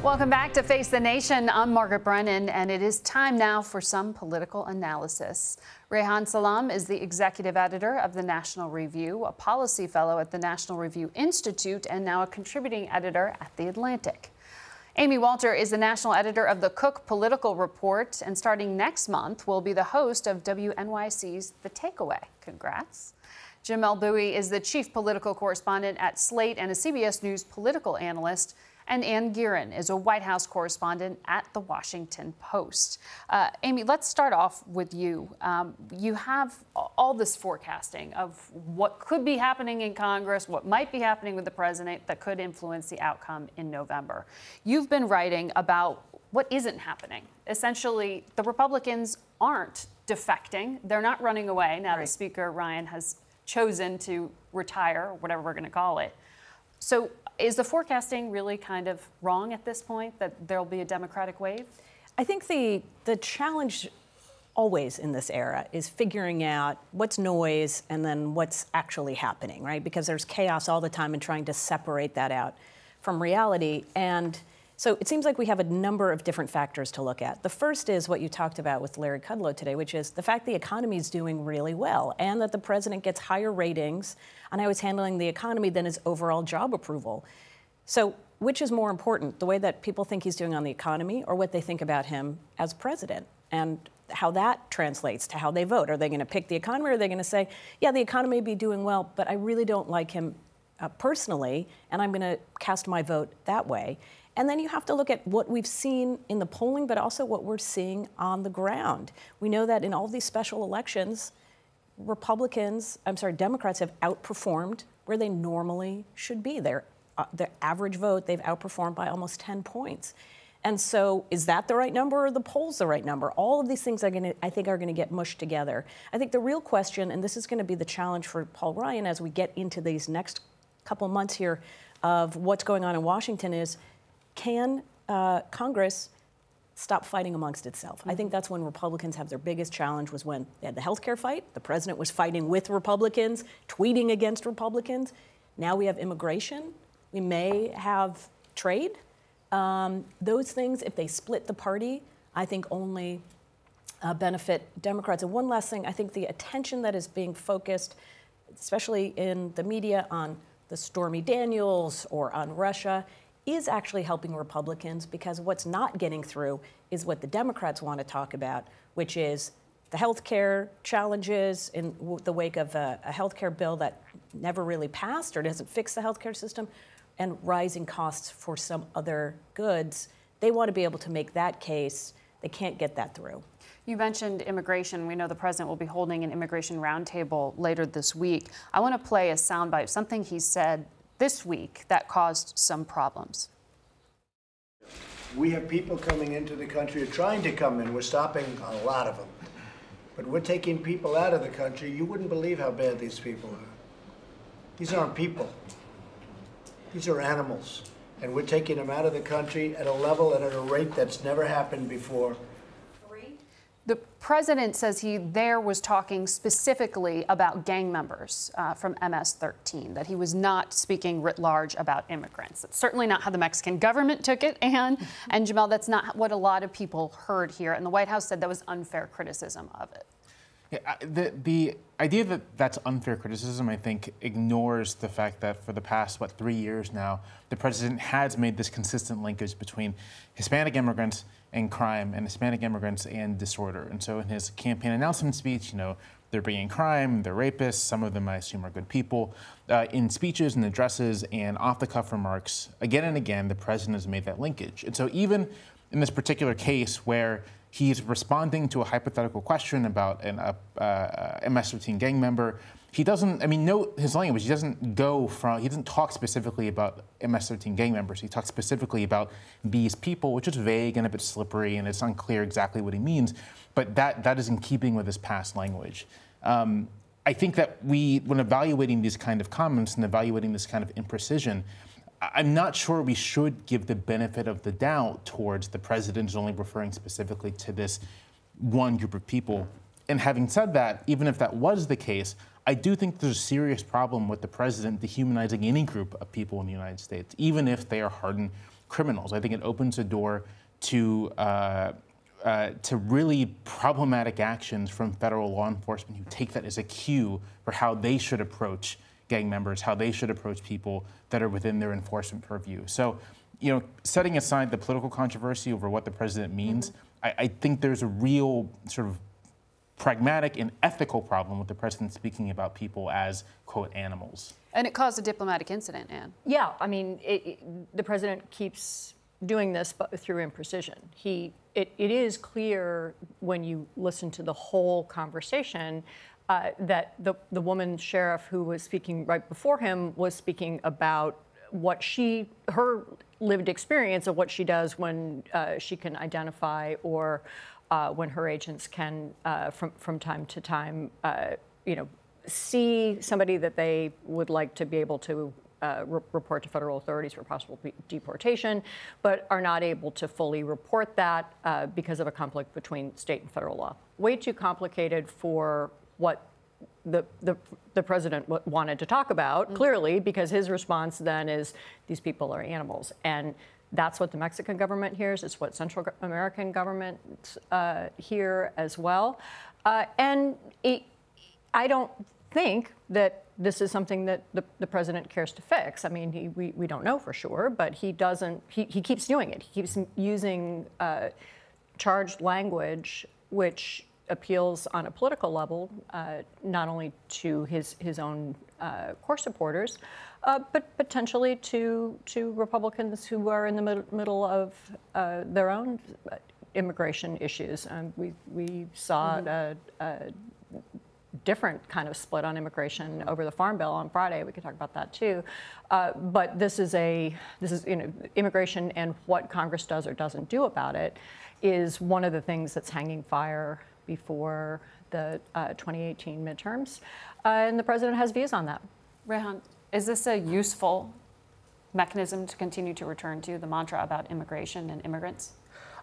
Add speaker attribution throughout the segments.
Speaker 1: Welcome back to Face the Nation. I'm Margaret Brennan, and it is time now for some political analysis. Rehan Salam is the executive editor of the National Review, a policy fellow at the National Review Institute, and now a contributing editor at The Atlantic. Amy Walter is the national editor of the Cook Political Report, and starting next month will be the host of WNYC's The Takeaway. Congrats. Jamel Bouie is the chief political correspondent at Slate and a CBS News political analyst. And Ann Gearan is a White House correspondent at The Washington Post. Amy, let's start off with you. You have all this forecasting of what could be happening in Congress, what might be happening with the president that could influence the outcome in November. You've been writing about what isn't happening. Essentially, the Republicans aren't defecting. They're not running away now that Speaker Ryan has chosen to retire, whatever we're going to call it. So is the forecasting really kind of wrong at this point, that there'll be a Democratic wave?
Speaker 2: I think the challenge always in this era is figuring out what's noise and then what's actually happening, right? Because there's chaos all the time and trying to separate that out from reality. And so it seems like we have a number of different factors to look at. The first is what you talked about with Larry Kudlow today, which is the fact the economy is doing really well and that the president gets higher ratings on how he's handling the economy than his overall job approval. So which is more important, the way that people think he's doing on the economy or what they think about him as president, and how that translates to how they vote? Are they going to pick the economy, or are they going to say, yeah, the economy may be doing well, but I really don't like him personally, and I'm going to cast my vote that way? And then you have to look at what we've seen in the polling, but also what we're seeing on the ground. We know that in all these special elections, Democrats have outperformed where they normally should be. Their average vote, they've outperformed by almost 10 points. And so is that the right number, or the polls the right number? All of these things I think are going to get mushed together. I think the real question, and this is going to be the challenge for Paul Ryan as we get into these next couple months here of what's going on in Washington, is can Congress stop fighting amongst itself? I think that's when Republicans have their biggest challenge, was when they had the health care fight. The president was fighting with Republicans, tweeting against Republicans. Now we have immigration. We may have trade. Those things, if they split the party, I think only benefit Democrats. And one last thing, I think the attention that is being focused, especially in the media, on the Stormy Daniels or on Russia, is actually helping Republicans, because what's not getting through is what the Democrats want to talk about, which is the health care challenges in the wake of a health care bill that never really passed or doesn't fix the health care system, and rising costs for some other goods. They want to be able to make that case. They can't get that through.
Speaker 1: You mentioned immigration. We know the president will be holding an immigration roundtable later this week. I want to play a soundbite, something he said this week that caused some problems.
Speaker 3: We have people coming into the country, or trying to come in. We're stopping a lot of them. But we're taking people out of the country. You wouldn't believe how bad these people are. These aren't people. These are animals. And we're taking them out of the country at a level and at a rate that's never happened before.
Speaker 1: The president says he was talking specifically about gang members from MS-13, that he was not speaking writ large about immigrants. That's certainly not how the Mexican government took it, and Jamel, that's not what a lot of people heard here. And the White House said that was unfair criticism of it.
Speaker 4: Yeah, the idea that that's unfair criticism, I think, ignores the fact that for the past, 3 years now, the president has made this consistent linkage between Hispanic immigrants and crime, and Hispanic immigrants and disorder. And so in his campaign announcement speech, they're bringing crime, they're rapists, some of them I assume are good people. In speeches and addresses and off-the-cuff remarks, again and again, the president has made that linkage. And so even in this particular case where he's responding to a hypothetical question about an MS-13 gang member, he doesn't, note his language, he doesn't talk specifically about MS-13 gang members. He talks specifically about these people, which is vague and a bit slippery, and it's unclear exactly what he means, but that is in keeping with his past language. I think that when evaluating these kind of comments and evaluating this kind of imprecision, I'm not sure we should give the benefit of the doubt towards the president only referring specifically to this one group of people. And having said that, even if that was the case, I do think there's a serious problem with the president dehumanizing any group of people in the United States, even if they are hardened criminals. I think it opens a door to really problematic actions from federal law enforcement who take that as a cue for how they should approach gang members, how they should approach people that are within their enforcement purview. So, you know, setting aside the political controversy over what the president means, I think there's a real sort of pragmatic and ethical problem with the president speaking about people as, quote, animals.
Speaker 1: And it caused a diplomatic incident, Anne.
Speaker 5: Yeah, I mean, the president keeps doing this but through imprecision. It is clear when you listen to the whole conversation that the woman sheriff who was speaking right before him was speaking about what her lived experience of what she does when she can identify or when her agents can, from time to time, see somebody that they would like to be able to report to federal authorities for possible deportation, but are not able to fully report that because of a conflict between state and federal law. Way too complicated for what the president wanted to talk about, clearly, because his response then is, these people are animals. And that's what the Mexican government hears. It's what Central American governments hear as well. And I don't think that this is something that the president cares to fix. I mean, we don't know for sure, but he doesn't. He keeps doing it. He keeps using charged language, which appeals on a political level, not only to his own core supporters, but potentially to Republicans who are in the middle of their own immigration issues. We saw a different kind of split on immigration over the Farm Bill on Friday. We could talk about that too. But this is immigration and what Congress does or doesn't do about it is one of the things that's hanging fire before the 2018 midterms, and the president has views on that.
Speaker 1: Rehan, is this a useful mechanism to continue to return to, the mantra about immigration and immigrants?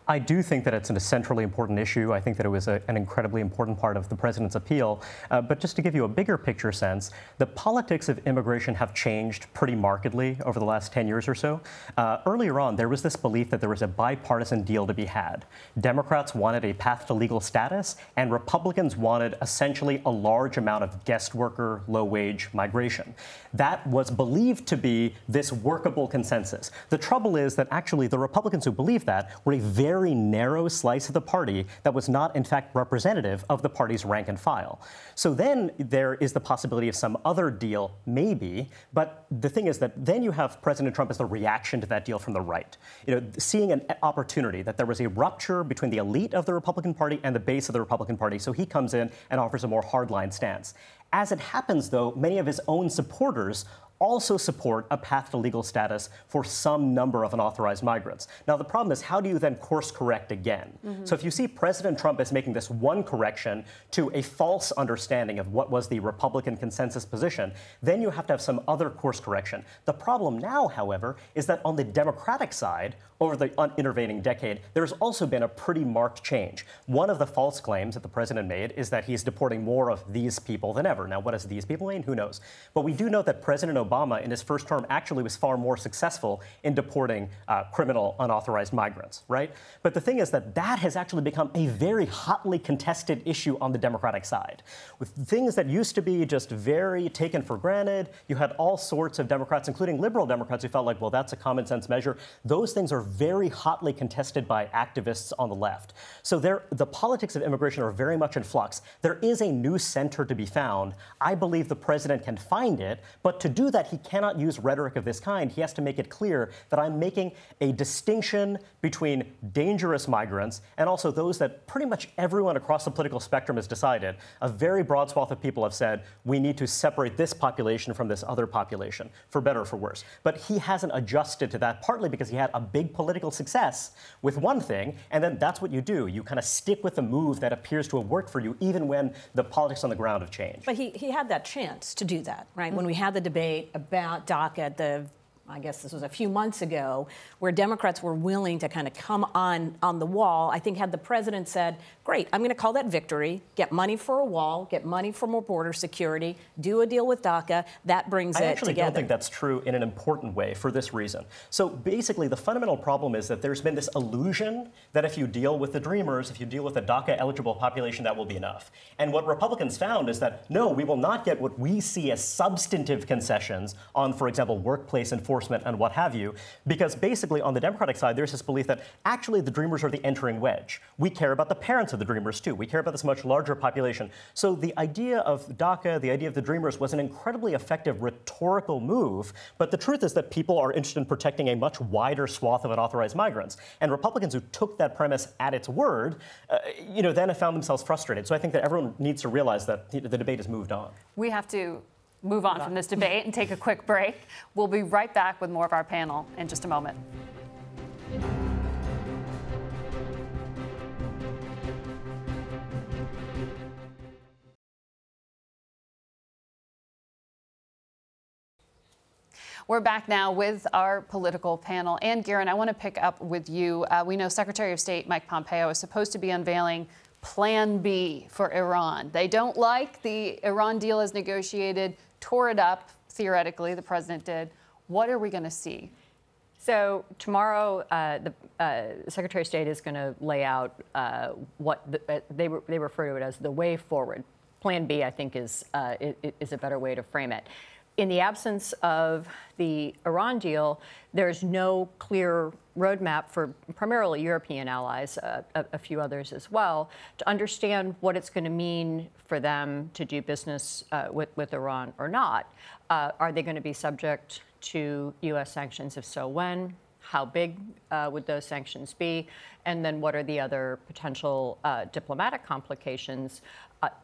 Speaker 6: I do think that it's a centrally important issue. I think that it was an incredibly important part of the president's appeal. But just to give you a bigger picture sense, the politics of immigration have changed pretty markedly over the last 10 years or so. Earlier on, there was this belief that there was a bipartisan deal to be had. Democrats wanted a path to legal status, and Republicans wanted essentially a large amount of guest worker, low-wage migration. That was believed to be this workable consensus. The trouble is that actually the Republicans who believed that were a very narrow slice of the party that was not, in fact, representative of the party's rank and file. So then there is the possibility of some other deal, maybe, but the thing is that then you have President Trump as the reaction to that deal from the right. You know, seeing an opportunity that there was a rupture between the elite of the Republican Party and the base of the Republican Party, so he comes in and offers a more hardline stance. As it happens, though, many of his own supporters also support a path to legal status for some number of unauthorized migrants. Now, the problem is, how do you then course correct again? So if you see President Trump as making this one correction to a false understanding of what was the Republican consensus position, then you have to have some other course correction. The problem now, however, is that on the Democratic side, over the intervening decade, there's also been a pretty marked change. One of the false claims that the president made is that he's deporting more of these people than ever. Now, what does these people mean? Who knows? But we do know that President Obama, in his first term, actually was far more successful in deporting criminal unauthorized migrants, right? But the thing is that that has actually become a very hotly contested issue on the Democratic side. With things that used to be just very taken for granted, you had all sorts of Democrats, including liberal Democrats, who felt like, well, that's a common sense measure. Those things are very hotly contested by activists on the left. So the politics of immigration are very much in flux. There is a new center to be found. I believe the president can find it, but to do that, he cannot use rhetoric of this kind. He has to make it clear that I'm making a distinction between dangerous migrants and also those that pretty much everyone across the political spectrum has decided. A very broad swath of people have said, we need to separate this population from this other population, for better or for worse. But he hasn't adjusted to that, partly because he had a big political success with one thing, and then that's what you do. You kind of stick with the move that appears to have worked for you, even when the politics on the ground have changed.
Speaker 2: But he had that chance to do that, right? When we had the debate about DACA at the I guess this was a few months ago, where Democrats were willing to kind of come on the wall. I think had the president said, great, I'm going to call that victory, get money for a wall, get money for more border security, do a deal with DACA, that brings it together.
Speaker 6: I actually don't think that's true in an important way for this reason. So basically, the fundamental problem is that there's been this illusion that if you deal with the Dreamers, if you deal with the DACA-eligible population, that will be enough. And what Republicans found is that, no, we will not get what we see as substantive concessions on, for example, workplace enforcement and what have you, because basically on the Democratic side, there's this belief that actually the Dreamers are the entering wedge. We care about the parents of the Dreamers too. We care about this much larger population. So the idea of DACA, the idea of the Dreamers, was an incredibly effective rhetorical move, but the truth is that people are interested in protecting a much wider swath of unauthorized migrants. And Republicans who took that premise at its word, then have found themselves frustrated. So I think that everyone needs to realize that the debate has moved on.
Speaker 1: We have to move on from this debate and take a quick break. We'll be right back with more of our panel in just a moment. We're back now with our political panel. And Garen, I want to pick up with you. We know Secretary of State Mike Pompeo is supposed to be unveiling Plan B for Iran. They don't like the Iran deal as negotiated, tore it up, theoretically, the president did. What are we going to see?
Speaker 5: So tomorrow, the Secretary of State is going to lay out what they refer to it as the way forward. Plan B, I think, is a better way to frame it. In the absence of the Iran deal, there's no clear roadmap for primarily European allies, a few others as well, to understand what it's going to mean for them to do business with Iran or not. Are they going to be subject to U.S. sanctions? If so, when? How big would those sanctions be? And then what are the other potential diplomatic complications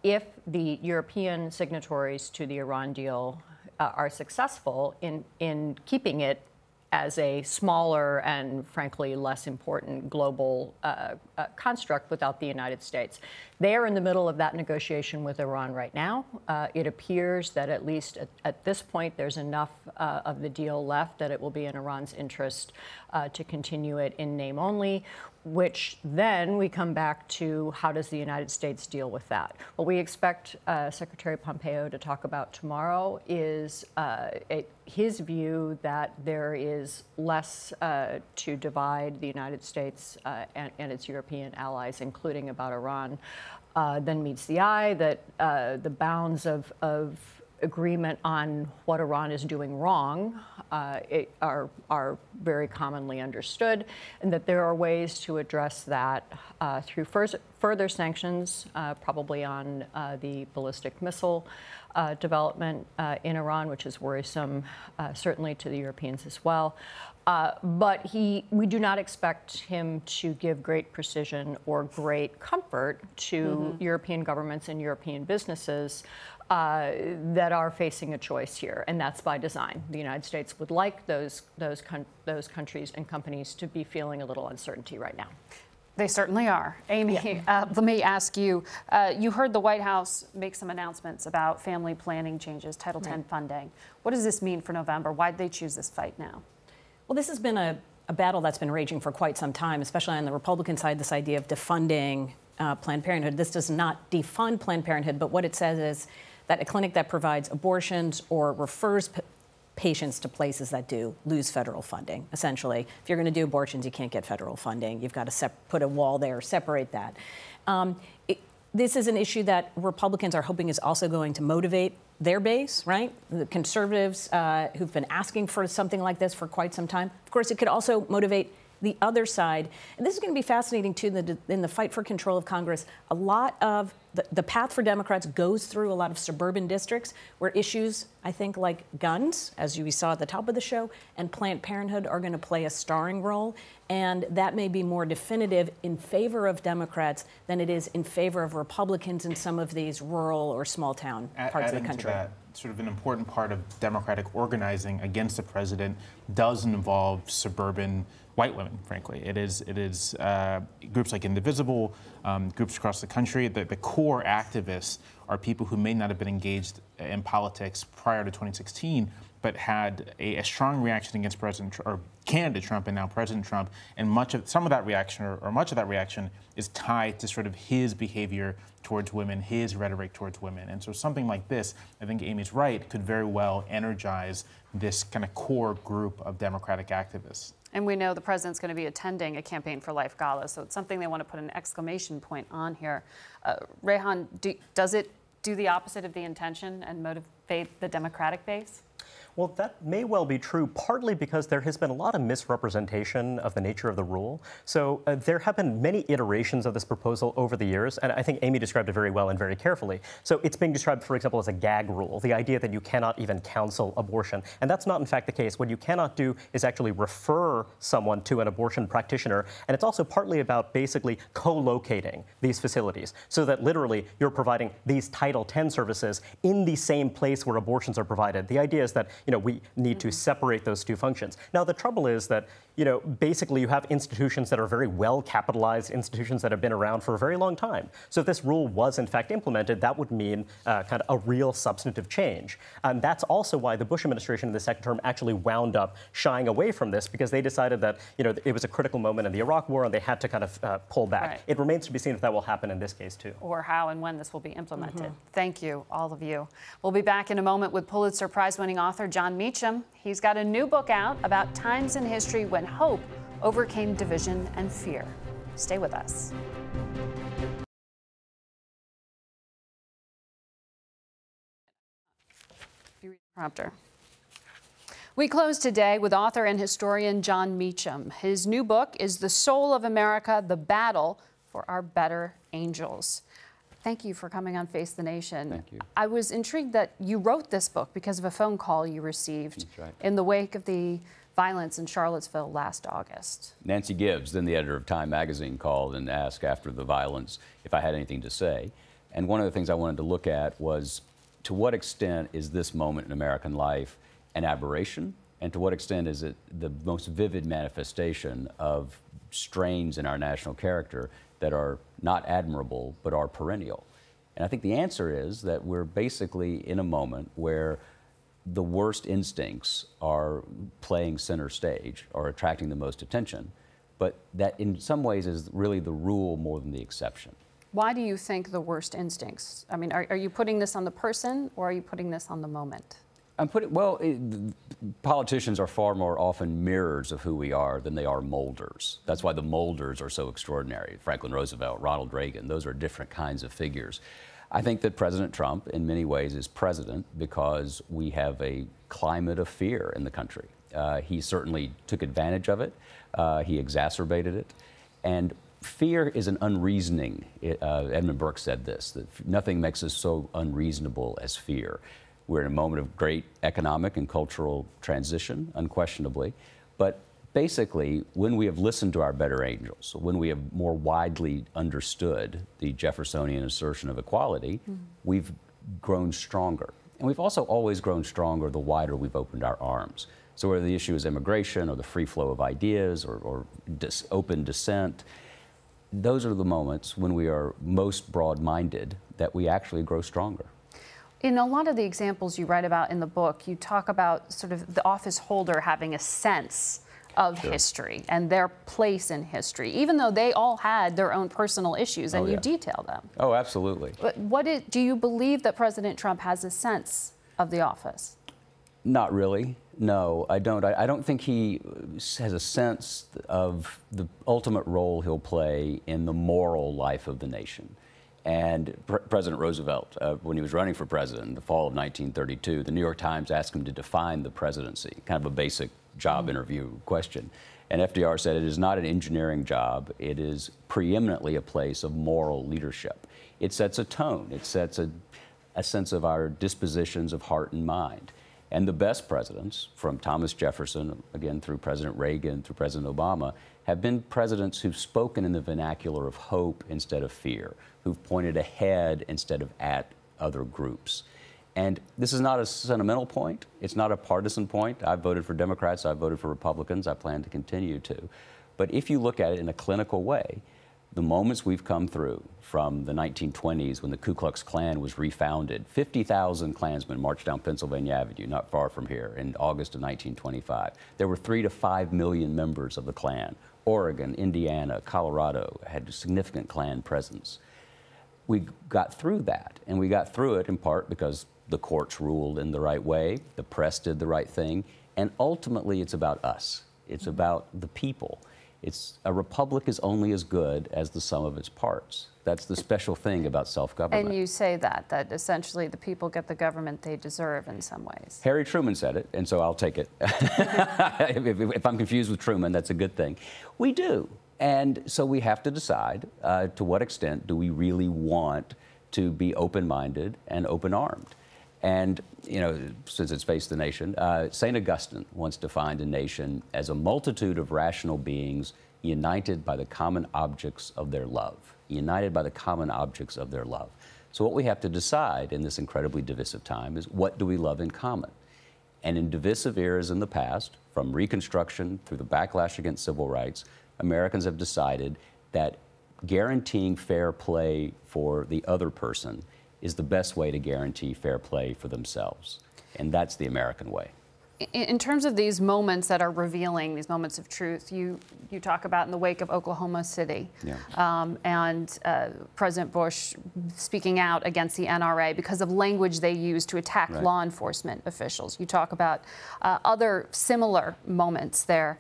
Speaker 5: if the European signatories to the Iran deal are successful in keeping it as a smaller and, frankly, less important global construct without the United States. They are in the middle of that negotiation with Iran right now. It appears that at least at this point, there's enough of the deal left that it will be in Iran's interest to continue it in name only, which then we come back to how does the United States deal with that? What we expect Secretary Pompeo to talk about tomorrow is his view that there is less to divide the United States and its European allies, including about Iran, than meets the eye, that the bounds of agreement on what Iran is doing wrong are very commonly understood, and that there are ways to address that through further sanctions, probably on the ballistic missile development in Iran, which is worrisome, certainly to the Europeans as well. But we do not expect him to give great precision or great comfort to European governments and European businesses that are facing a choice here, and that's by design. The United States would like those countries and companies to be feeling a little uncertainty right now.
Speaker 1: They certainly are. Amy, let me ask you, you heard the White House make some announcements about family planning changes, Title X funding. What does this mean for November? Why did they choose this fight now?
Speaker 2: Well, this has been a battle that's been raging for quite some time, especially on the Republican side, this idea of defunding Planned Parenthood. This does not defund Planned Parenthood, but what it says is that a clinic that provides abortions or refers patients to places that do lose federal funding. Essentially, if you're going to do abortions, you can't get federal funding. You've got to put a wall there, separate that. This is an issue that Republicans are hoping is also going to motivate their base, right? The conservatives who've been asking for something like this for quite some time. Of course, it could also motivate the other side. And this is going to be fascinating, too, in the fight for control of Congress. A lot of the path for Democrats goes through a lot of suburban districts where issues, I think, like guns, as we saw at the top of the show, and Planned Parenthood are going to play a starring role. And that may be more definitive in favor of Democrats than it is in favor of Republicans in some of these rural or small town parts of the country.
Speaker 4: To that, sort of an important part of Democratic organizing against the president does involve suburban white women, frankly. It is groups like Indivisible, groups across the country. The core activists are people who may not have been engaged in politics prior to 2016, but had a strong reaction against or candidate Trump and now President Trump, and much of that reaction is tied to sort of his behavior towards women, his rhetoric towards women. And so something like this, I think Amy's right, could very well energize this kind of core group of Democratic activists.
Speaker 1: And we know the president's going to be attending a Campaign for Life gala, so it's something they want to put an exclamation point on here. Rehan, does it do the opposite of the intention and motivate the Democratic base?
Speaker 6: Well, that may well be true, partly because there has been a lot of misrepresentation of the nature of the rule. So there have been many iterations of this proposal over the years, and I think Amy described it very well and very carefully. So it's being described, for example, as a gag rule, the idea that you cannot even counsel abortion. And that's not, in fact, the case. What you cannot do is actually refer someone to an abortion practitioner. And it's also partly about basically co-locating these facilities so that literally you're providing these Title X services in the same place where abortions are provided. The idea is that we need to separate those two functions. Now, the trouble is that, basically you have institutions that are very well capitalized, institutions that have been around for a very long time. So if this rule was in fact implemented, that would mean kind of a real substantive change. And that's also why the Bush administration in the second term actually wound up shying away from this, because they decided that, it was a critical moment in the Iraq War and they had to kind of pull back.
Speaker 1: Right.
Speaker 6: It remains to be seen if that will happen in this case too.
Speaker 1: Or how and when this will be implemented. Thank you, all of you. We'll be back in a moment with Pulitzer Prize-winning author John Meacham. He's got a new book out about times in history when hope overcame division and fear. Stay with us. Prompter. We close today with author and historian John Meacham. His new book is The Soul of America, The Battle for Our Better Angels. Thank you for coming on Face the Nation.
Speaker 7: Thank you.
Speaker 1: I was intrigued that you wrote this book because of a phone call you received in the wake of the violence in Charlottesville last August.
Speaker 7: Nancy Gibbs, then the editor of Time magazine, called and asked after the violence if I had anything to say. And one of the things I wanted to look at was, to what extent is this moment in American life an aberration? And to what extent is it the most vivid manifestation of strains in our national character that are not admirable, but are perennial? And I think the answer is that we're basically in a moment where the worst instincts are playing center stage, or attracting the most attention, but that in some ways is really the rule more than the exception.
Speaker 1: Why do you think the worst instincts? I mean, are you putting this on the person, or are you putting this on the moment?
Speaker 7: Politicians are far more often mirrors of who we are than they are molders. That's why the molders are so extraordinary. Franklin Roosevelt, Ronald Reagan, those are different kinds of figures. I think that President Trump, in many ways, is president because we have a climate of fear in the country. He certainly took advantage of it. He exacerbated it. And fear is an unreasoning. Edmund Burke said this, that nothing makes us so unreasonable as fear. We're in a moment of great economic and cultural transition, unquestionably. But basically, when we have listened to our better angels, when we have more widely understood the Jeffersonian assertion of equality, we've grown stronger. And we've also always grown stronger the wider we've opened our arms. So whether the issue is immigration or the free flow of ideas or open dissent, those are the moments when we are most broad-minded that we actually grow stronger.
Speaker 1: In a lot of the examples you write about in the book, you talk about sort of the office holder having a sense of history and their place in history, even though they all had their own personal issues, and you detail them.
Speaker 7: Oh, absolutely.
Speaker 1: But do you believe that President Trump has a sense of the office?
Speaker 7: Not really. No, I don't. I don't think he has a sense of the ultimate role he'll play in the moral life of the nation. And President Roosevelt, when he was running for president in the fall of 1932, the New York Times asked him to define the presidency, kind of a basic job interview question. And FDR said, it is not an engineering job. It is preeminently a place of moral leadership. It sets a tone. It sets a sense of our dispositions of heart and mind. And the best presidents, from Thomas Jefferson, again, through President Reagan, through President Obama, have been presidents who've spoken in the vernacular of hope instead of fear, who've pointed ahead instead of at other groups. And this is not a sentimental point. It's not a partisan point. I've voted for Democrats. I've voted for Republicans. I plan to continue to. But if you look at it in a clinical way, the moments we've come through from the 1920s when the Ku Klux Klan was refounded, 50,000 Klansmen marched down Pennsylvania Avenue, not far from here, in August of 1925. There were 3 to 5 million members of the Klan. Oregon, Indiana, Colorado had a significant Klan presence. We got through that, and we got through it in part because the courts ruled in the right way, the press did the right thing, and ultimately it's about us. It's about the people. A republic is only as good as the sum of its parts. That's the special thing about self-government.
Speaker 1: And you say that essentially the people get the government they deserve in some ways.
Speaker 7: Harry Truman said it, and so I'll take it. If I'm confused with Truman, that's a good thing. We do. And so we have to decide to what extent do we really want to be open-minded and open-armed. And, you know, since it's faced the nation, St. Augustine once defined a nation as a multitude of rational beings united by the common objects of their love. United by the common objects of their love. So what we have to decide in this incredibly divisive time is what do we love in common? And in divisive eras in the past, from Reconstruction through the backlash against civil rights, Americans have decided that guaranteeing fair play for the other person is the best way to guarantee fair play for themselves. And that's the American way.
Speaker 1: In terms of these moments that are revealing, these moments of truth, you talk about in the wake of Oklahoma City, and President Bush speaking out against the NRA because of language they used to attack law enforcement officials. You talk about other similar moments there.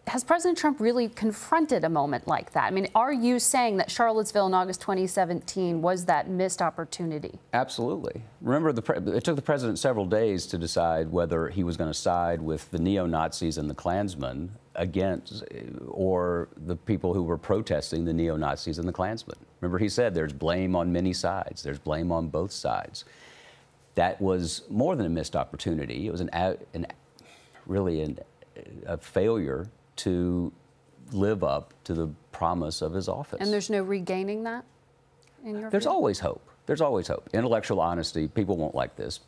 Speaker 1: Has President Trump really confronted a moment like that? I mean, are you saying that Charlottesville in August 2017 was that missed opportunity?
Speaker 7: Absolutely. Remember, it took the president several days to decide whether he was going to side with the neo-Nazis and the Klansmen against, or the people who were protesting the neo-Nazis and the Klansmen. Remember, he said there's blame on many sides. There's blame on both sides. That was more than a missed opportunity. It was really a failure to live up to the promise of his office.
Speaker 1: And there's no regaining that in your
Speaker 7: There's
Speaker 1: view?
Speaker 7: always hope. There's always hope. Intellectual honesty, people won't like this,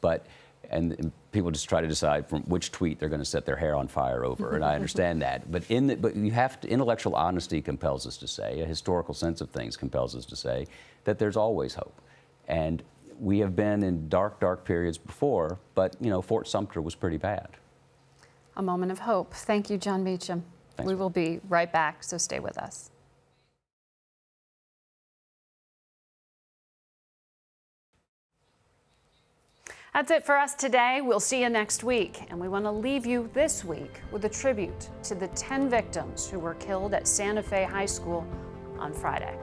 Speaker 7: and people just try to decide from which tweet they're going to set their hair on fire over, and I understand that. But you have to, intellectual honesty compels us to say, a historical sense of things compels us to say that there's always hope. And we have been in dark, dark periods before, but, you know, Fort Sumter was pretty bad.
Speaker 1: A moment of hope. Thank you, John Meacham.
Speaker 7: Thanks.
Speaker 1: We will be right back, so stay with us. That's it for us today. We'll see you next week. And we want to leave you this week with a tribute to the 10 victims who were killed at Santa Fe High School on Friday.